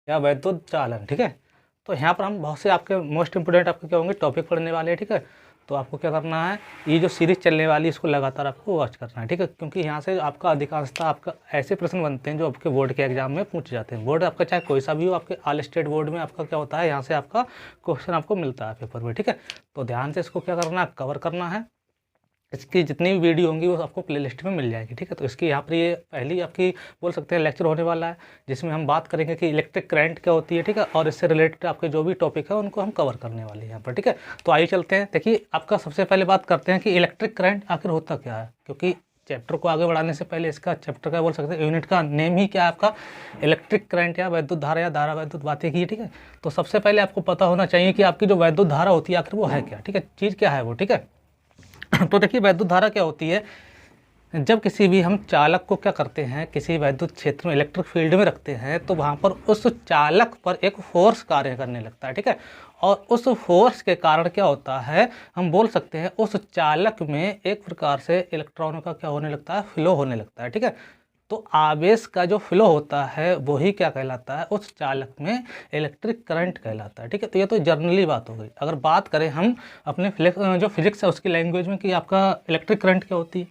या वैद्युत चालन। ठीक है, तो यहाँ पर हम बहुत से आपके मोस्ट इंपोर्टेंट आपके क्या होंगे टॉपिक पढ़ने वाले हैं। ठीक है, तो आपको क्या करना है, ये जो सीरीज चलने वाली है इसको लगातार आपको वॉच करना है। ठीक है, क्योंकि यहाँ से आपका अधिकांशतः आपका ऐसे प्रश्न बनते हैं जो आपके बोर्ड के एग्जाम में पूछे जाते हैं। बोर्ड आपका चाहे कोई सा भी हो, आपके ऑल स्टेट बोर्ड में आपका क्या होता है, यहाँ से आपका क्वेश्चन आपको मिलता है पेपर में। ठीक है, तो ध्यान से इसको क्या करना है, कवर करना है। इसकी जितनी भी वीडियो होंगी वो आपको प्लेलिस्ट में मिल जाएगी। ठीक है, तो इसकी यहाँ पर ये पहली आपकी बोल सकते हैं लेक्चर होने वाला है, जिसमें हम बात करेंगे कि इलेक्ट्रिक करंट क्या होती है। ठीक है, और इससे रिलेटेड आपके जो भी टॉपिक है उनको हम कवर करने वाले हैं यहाँ पर। ठीक है, तो आइए चलते हैं। देखिए, आपका सबसे पहले बात करते हैं कि इलेक्ट्रिक करंट आखिर होता क्या है, क्योंकि चैप्टर को आगे बढ़ाने से पहले इसका चैप्टर का बोल सकते हैं यूनिट का नेम ही क्या है आपका, इलेक्ट्रिक करंट या वैद्युत धारा या धारा वैद्युत बातें की। ठीक है, तो सबसे पहले आपको पता होना चाहिए कि आपकी जो वैद्युत धारा होती है आखिर वो है क्या। ठीक है, चीज़ क्या है वो। ठीक है, तो देखिए वैद्युत धारा क्या होती है, जब किसी भी हम चालक को क्या करते हैं, किसी वैद्युत क्षेत्र में इलेक्ट्रिक फील्ड में रखते हैं तो वहाँ पर उस चालक पर एक फोर्स कार्य करने लगता है। ठीक है, और उस फोर्स के कारण क्या होता है, हम बोल सकते हैं उस चालक में एक प्रकार से इलेक्ट्रॉनों का क्या होने लगता है, फ्लो होने लगता है। ठीक है, तो आवेश का जो फ्लो होता है वही क्या कहलाता है, उस चालक में इलेक्ट्रिक करंट कहलाता है। ठीक है, तो ये तो जनरली बात हो गई। अगर बात करें हम अपने जो फिजिक्स है उसकी लैंग्वेज में कि आपका इलेक्ट्रिक करंट क्या होती है,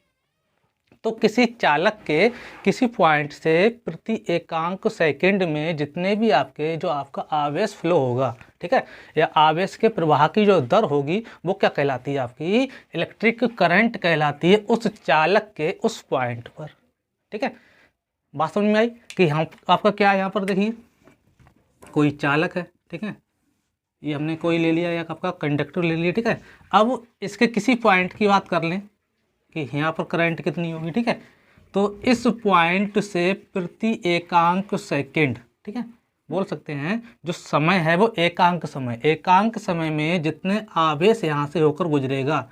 तो किसी चालक के किसी पॉइंट से प्रति एकांक सेकंड में जितने भी आपके जो आपका आवेश फ्लो होगा, ठीक है, या आवेश के प्रवाह की जो दर होगी वो क्या कहलाती है, आपकी इलेक्ट्रिक करंट कहलाती है उस चालक के उस पॉइंट पर। ठीक है, बात समझ में आई कि हम आपका क्या है, यहाँ पर देखिए कोई चालक है। ठीक है, ये हमने कोई ले लिया या आपका कंडक्टर ले लिया। ठीक है, अब इसके किसी पॉइंट की बात कर लें कि यहाँ पर करंट कितनी होगी। ठीक है, तो इस पॉइंट से प्रति एकांक सेकंड, ठीक है, बोल सकते हैं जो समय है वो एकांक समय में जितने आवेश यहाँ से होकर गुजरेगा,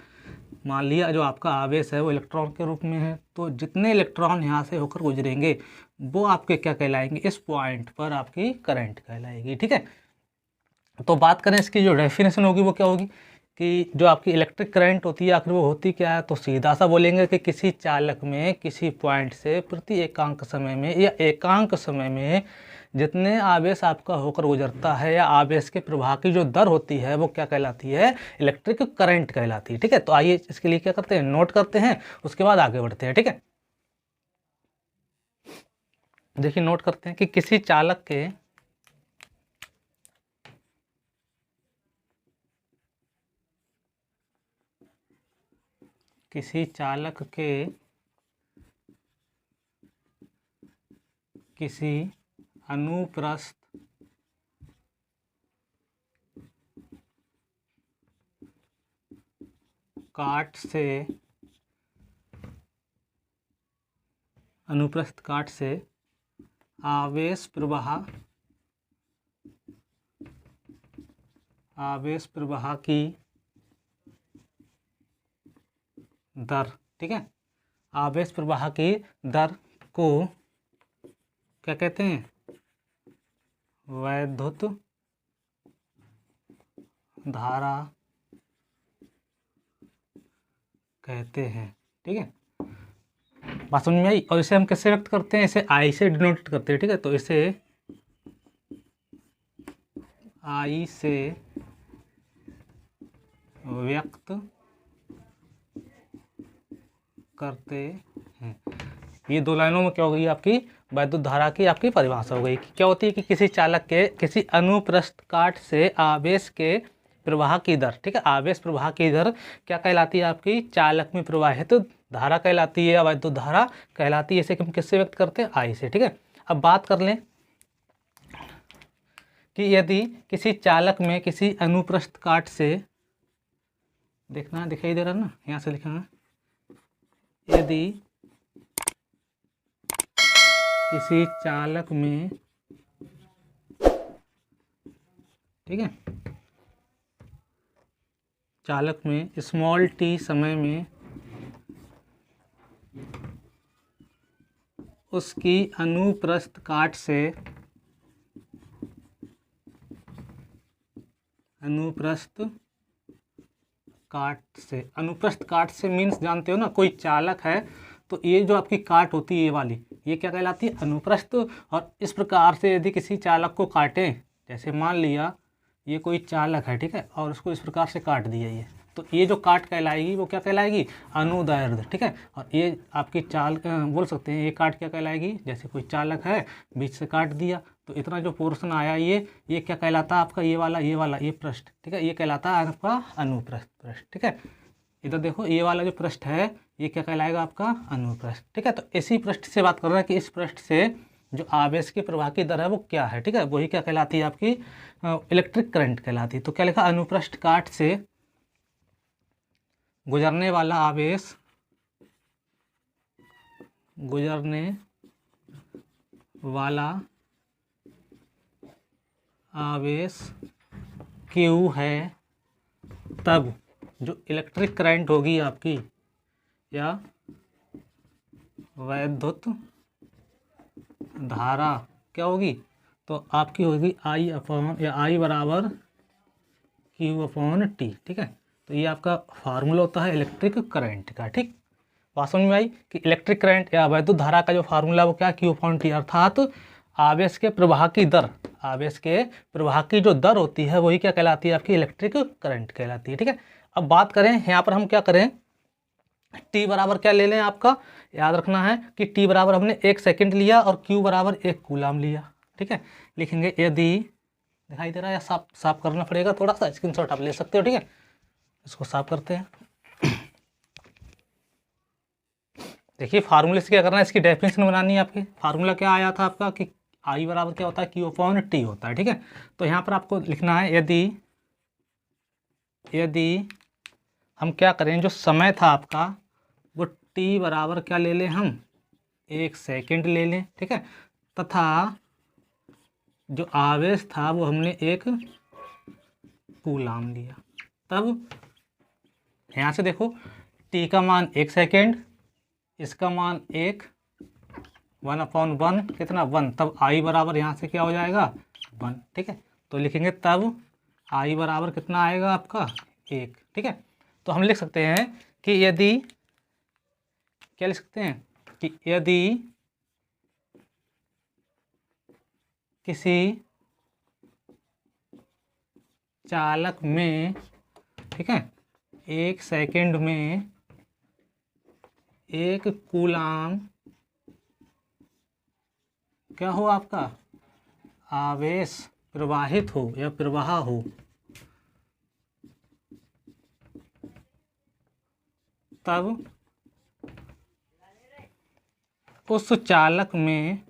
मान लिया जो आपका आवेश है वो इलेक्ट्रॉन के रूप में है, तो जितने इलेक्ट्रॉन यहाँ से होकर गुजरेंगे वो आपके क्या कहलाएंगे, इस पॉइंट पर आपकी करंट कहलाएगी। ठीक है, तो बात करें इसकी जो डेफिनेशन होगी वो क्या होगी कि जो आपकी इलेक्ट्रिक करंट होती है आखिर वो होती क्या है, तो सीधा सा बोलेंगे कि किसी चालक में किसी पॉइंट से प्रति एकांक समय में या एकांक समय में जितने आवेश आपका होकर गुजरता है या आवेश के प्रवाह की जो दर होती है वो क्या कहलाती है, इलेक्ट्रिक करंट कहलाती है। ठीक है, तो आइए इसके लिए क्या करते हैं, नोट करते हैं, उसके बाद आगे बढ़ते हैं। ठीक है, देखिए नोट करते हैं कि किसी चालक के किसी अनुप्रस्थ काट से आवेश प्रवाह की दर, ठीक है, आवेश प्रवाह की दर को क्या कहते हैं, वैद्युत धारा कहते हैं। ठीक है, बात समझ में आई। और इसे हम कैसे व्यक्त करते हैं, इसे आई से डिनोट करते हैं। ठीक है, तो इसे आई से व्यक्त करते हैं। ये दो लाइनों में क्या हो गई आपकी वैद्युत धारा की आपकी परिभाषा हो गई। क्या होती है कि किसी चालक के किसी अनुप्रस्थ काट से आवेश के प्रवाह की दर, ठीक है, आवेश प्रवाह की दर क्या कहलाती है, आपकी चालक में प्रवाहित तो धारा कहलाती है या वैद्युत धारा कहलाती है। इसे हम किससे व्यक्त करते हैं, आई से। ठीक है, अब बात कर लें कि यदि किसी चालक में किसी अनुप्रस्थ काट से, देखना दिखाई दे रहा है ना, यहाँ से लिखा है, यदि किसी चालक में, ठीक है, चालक में स्मॉल टी समय में उसकी अनुप्रस्थ काट से मीन्स जानते हो ना, कोई चालक है तो ये जो आपकी काट होती है ये वाली, ये क्या कहलाती है, अनुप्रस्थ। और इस प्रकार से यदि किसी चालक को काटें, जैसे मान लिया ये कोई चालक है, ठीक है, और उसको इस प्रकार से काट दिया ये, तो ये जो काट कहलाएगी वो क्या कहलाएगी, अनुदैर्ध्य, ठीक है। और ये आपकी चाल बोल सकते हैं, ये काट क्या कहलाएगी, जैसे कोई चालक है बीच से काट दिया तो इतना जो पोर्शन आया ये क्या कहलाता है आपका, ये वाला ये पृष्ठ, ठीक है, ये कहलाता है आपका अनुप्रस्थ पृष्ठ, ठीक है। इधर देखो ये वाला जो पृष्ठ है ये क्या कहलाएगा आपका, अनुप्रस्थ, ठीक है। तो इसी पृष्ठ से बात कर रहे हैं कि इस पृष्ठ से जो आवेश के प्रवाह की दर है वो क्या है, ठीक है, वही क्या कहलाती है आपकी इलेक्ट्रिक करंट कहलाती है। तो क्या लिखा, अनुप्रस्थ काट से गुजरने वाला आवेश, गुजरने वाला आवेश Q है, तब जो इलेक्ट्रिक करंट होगी आपकी या वैद्युत धारा क्या होगी, तो आपकी होगी I बराबर Q/T, ठीक है। तो ये आपका फार्मूला होता है इलेक्ट्रिक करंट का, ठीक। बात समझ में आई कि इलेक्ट्रिक करंट या वैद्युत धारा का जो फार्मूला वो क्या, Q/T, अर्थात आवेश के प्रवाह की दर, आवेश के प्रवाह की जो दर होती है वही क्या कहलाती है आपकी इलेक्ट्रिक करंट कहलाती है, ठीक है। अब बात करें यहाँ पर हम क्या करें, T बराबर क्या ले लें, आपका याद रखना है कि T बराबर हमने 1 सेकंड लिया और Q बराबर 1 कूलाम लिया, ठीक है। लिखेंगे यदि, दिखाई दे रहा है या साफ करना पड़ेगा, थोड़ा सा स्क्रीनशॉट आप ले सकते हो, ठीक है। इसको साफ करते हैं। देखिए फार्मूले से क्या करना है, इसकी डेफिनेशन बनानी है आपकी। फार्मूला क्या आया था आपका कि I बराबर क्या होता है, Q/T होता है, ठीक है। तो यहाँ पर आपको लिखना है यदि हम क्या करें, जो समय था आपका वो T बराबर क्या ले लें हम, 1 सेकंड ले लें, ठीक है, तथा जो आवेश था वो हमने 1 कूलाम लिया, तब यहाँ से देखो T का मान 1 सेकंड, इसका मान 1/1 कितना 1, तब I बराबर यहाँ से क्या हो जाएगा 1, ठीक है। तो लिखेंगे तब I बराबर कितना आएगा आपका 1, ठीक है। तो हम लिख सकते हैं कि यदि, क्या लिख सकते हैं कि यदि किसी चालक में, ठीक है, 1 सेकंड में 1 कूलाम क्या हो आपका आवेश प्रवाहित हो या प्रवाह हो, तब उस चालक में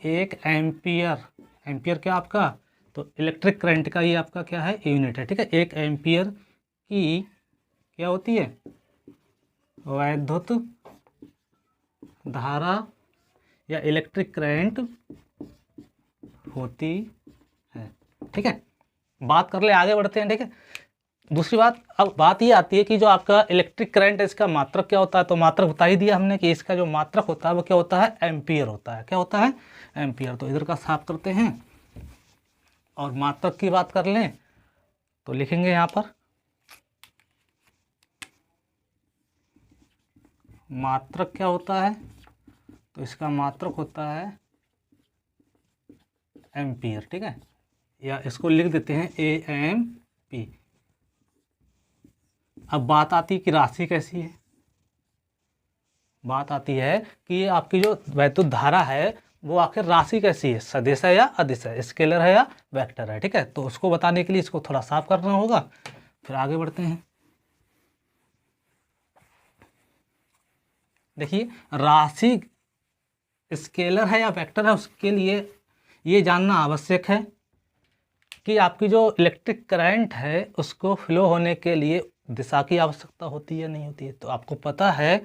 1 एम्पियर क्या आपका, तो इलेक्ट्रिक करंट का ये आपका क्या है यूनिट है, ठीक है। 1 एम्पियर की क्या होती है, वैद्युत धारा या इलेक्ट्रिक करंट होती है, ठीक है। बात कर ले, आगे बढ़ते हैं, ठीक है। दूसरी बात, अब बात ये आती है कि जो आपका इलेक्ट्रिक करंट है इसका मात्रक क्या होता है, तो मात्रक बता ही दिया हमने कि इसका जो मात्रक होता है वो क्या होता है, एम्पियर होता है। क्या होता है, एम्पियर। तो इधर का साफ करते हैं और मात्रक की बात कर लें तो लिखेंगे यहाँ पर मात्रक क्या होता है, तो इसका मात्रक होता है एम्पियर, ठीक है, या इसको लिख देते हैं AMP। अब बात आती है कि राशि कैसी है, बात आती है कि आपकी जो वैद्युत धारा है वो आखिर राशि कैसी है, सदिश है या अदिश है, स्केलर है या वेक्टर है, ठीक है। तो उसको बताने के लिए इसको थोड़ा साफ करना होगा, फिर आगे बढ़ते हैं। देखिए राशि स्केलर है या वेक्टर है, उसके लिए ये जानना आवश्यक है कि आपकी जो इलेक्ट्रिक करंट है उसको फ्लो होने के लिए दिशा की आवश्यकता होती है नहीं होती है। तो आपको पता है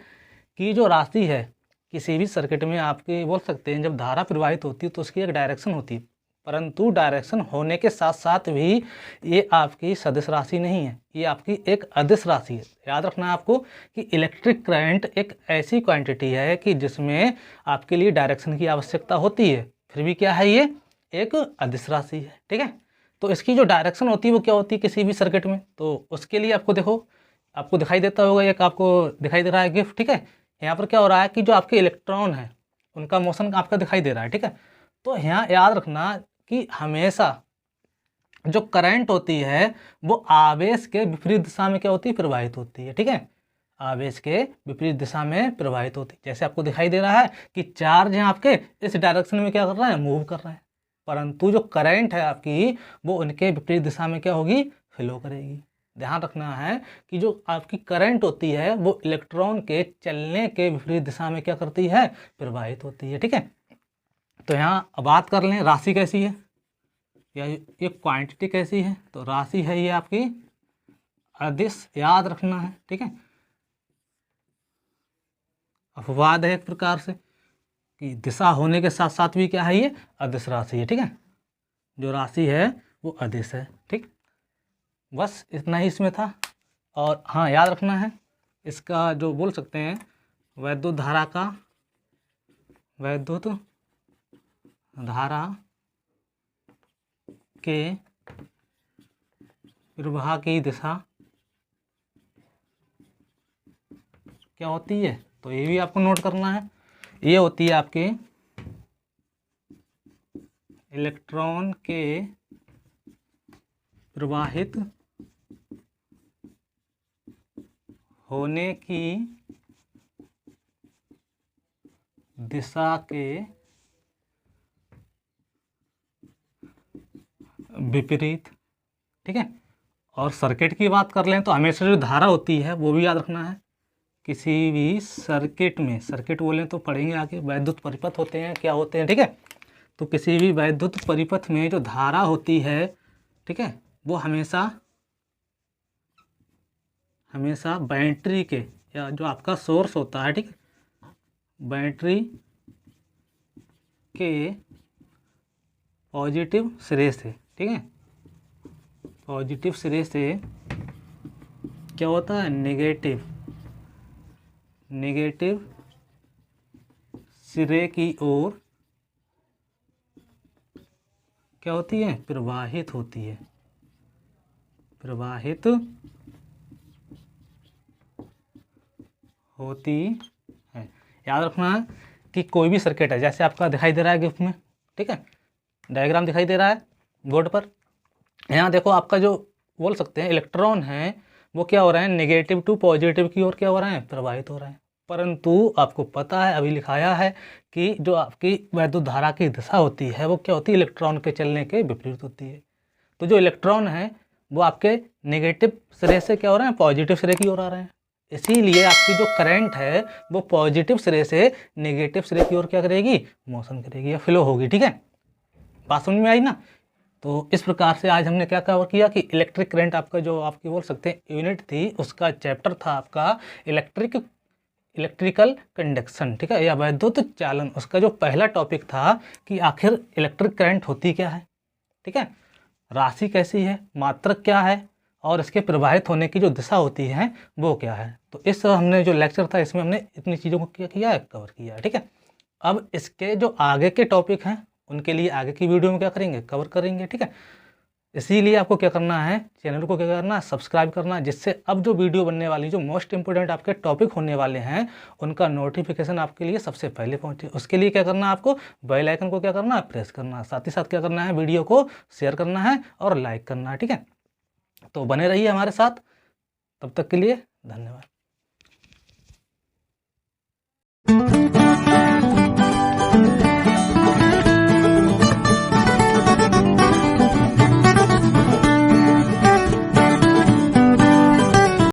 कि जो राशि है किसी भी सर्किट में आपके बोल सकते हैं जब धारा प्रवाहित होती है तो उसकी एक डायरेक्शन होती है, परंतु डायरेक्शन होने के साथ साथ भी ये आपकी सदिश राशि नहीं है, ये आपकी एक अदिश राशि है। याद रखना है आपको कि इलेक्ट्रिक करंट एक ऐसी क्वांटिटी है कि जिसमें आपके लिए डायरेक्शन की आवश्यकता होती है, फिर भी क्या है ये एक अदिश राशि है, ठीक है। तो इसकी जो डायरेक्शन होती है वो क्या होती है किसी भी सर्किट में, तो उसके लिए आपको देखो आपको दिखाई देता होगा, एक आपको दिखाई दे रहा है गिफ्ट, ठीक है। यहाँ पर क्या हो रहा है कि जो आपके इलेक्ट्रॉन है उनका मोशन आपका दिखाई दे रहा है, ठीक है। तो यहाँ याद रखना कि हमेशा जो करंट होती है वो आवेश के विपरीत दिशा में क्या होती है, प्रवाहित होती है, ठीक है। आवेश के विपरीत दिशा में प्रवाहित होती है। जैसे आपको दिखाई दे रहा है कि चार्ज है आपके इस डायरेक्शन में क्या कर रहा है, मूव कर रहा है, परंतु जो करंट है आपकी वो उनके विपरीत दिशा में क्या होगी, फ्लो करेगी। ध्यान रखना है कि जो आपकी करंट होती है वो इलेक्ट्रॉन के चलने के विपरीत दिशा में क्या करती है, प्रवाहित होती है, ठीक है। तो यहाँ बात कर लें राशि कैसी है या ये क्वांटिटी कैसी है। तो राशि है ये आपकी अदिश, याद रखना है, ठीक है। अपवाद है एक प्रकार से कि दिशा होने के साथ साथ भी क्या है, ये अदिश राशि है, ठीक है। जो राशि है वो अदिश है, ठीक। बस इतना ही इसमें था। और हाँ याद रखना है इसका जो बोल सकते हैं वैद्युत धारा का, वैद्युत धारा के प्रवाह की दिशा क्या होती है, तो ये भी आपको नोट करना है। ये होती है आपके इलेक्ट्रॉन के प्रवाहित होने की दिशा के विपरीत, ठीक है। और सर्किट की बात कर लें तो हमेशा जो धारा होती है वो भी याद रखना है। किसी भी सर्किट में, सर्किट बोलें तो पढ़ेंगे आगे, वैद्युत परिपथ होते हैं, क्या होते हैं, ठीक है। तो किसी भी वैद्युत परिपथ में जो धारा होती है, ठीक है, वो हमेशा बैटरी के या जो आपका सोर्स होता है, ठीक है, बैटरी के पॉजिटिव सिरे से, ठीक है, पॉजिटिव सिरे से क्या होता है, नेगेटिव सिरे की ओर क्या होती है, प्रवाहित होती है, प्रवाहित होती है। याद रखना है कि कोई भी सर्किट है, जैसे आपका दिखाई दे रहा है गिफ्ट में, ठीक है, डायग्राम दिखाई दे रहा है बोर्ड पर। यहाँ देखो आपका जो बोल सकते हैं इलेक्ट्रॉन है वो क्या हो रहा है, नेगेटिव टू पॉजिटिव की ओर क्या हो रहा है, प्रवाहित हो रहा है। परंतु आपको पता है, अभी लिखाया है कि जो आपकी वैद्युत धारा की दिशा होती है वो क्या होती है, इलेक्ट्रॉन के चलने के विपरीत होती है। तो जो इलेक्ट्रॉन है वो आपके नेगेटिव सिरे से क्या हो रहे हैं, पॉजिटिव सिरे की ओर आ रहे हैं। इसीलिए आपकी जो करंट है वो पॉजिटिव सिरे से नेगेटिव सिरे की ओर क्या करेगी, मोशन करेगी या फ्लो होगी, ठीक है। बात समझ में आई ना। तो इस प्रकार से आज हमने क्या कवर किया कि इलेक्ट्रिक करंट आपका जो आपकी बोल सकते हैं यूनिट थी, उसका चैप्टर था आपका इलेक्ट्रिकल कंडक्शन, ठीक है, या वैद्युत चालन। उसका जो पहला टॉपिक था कि आखिर इलेक्ट्रिक करंट होती क्या है, ठीक है, राशि कैसी है, मात्रक क्या है, और इसके प्रवाहित होने की जो दिशा होती है वो क्या है। तो इस हमने जो लेक्चर था इसमें हमने इतनी चीज़ों को क्या किया है, कवर किया है, ठीक है। अब इसके जो आगे के टॉपिक हैं उनके लिए आगे की वीडियो में क्या करेंगे, कवर करेंगे, ठीक है। इसीलिए आपको क्या करना है, चैनल को क्या करना है, सब्सक्राइब करना, जिससे अब जो वीडियो बनने वाली, जो मोस्ट इंपोर्टेंट आपके टॉपिक होने वाले हैं उनका नोटिफिकेशन आपके लिए सबसे पहले पहुंचे। उसके लिए क्या करना है, आपको बेल आइकन को क्या करना है, प्रेस करना है। साथ ही साथ क्या करना है, वीडियो को शेयर करना है और लाइक करना है, ठीक है। तो बने रहिए हमारे साथ, तब तक के लिए धन्यवाद।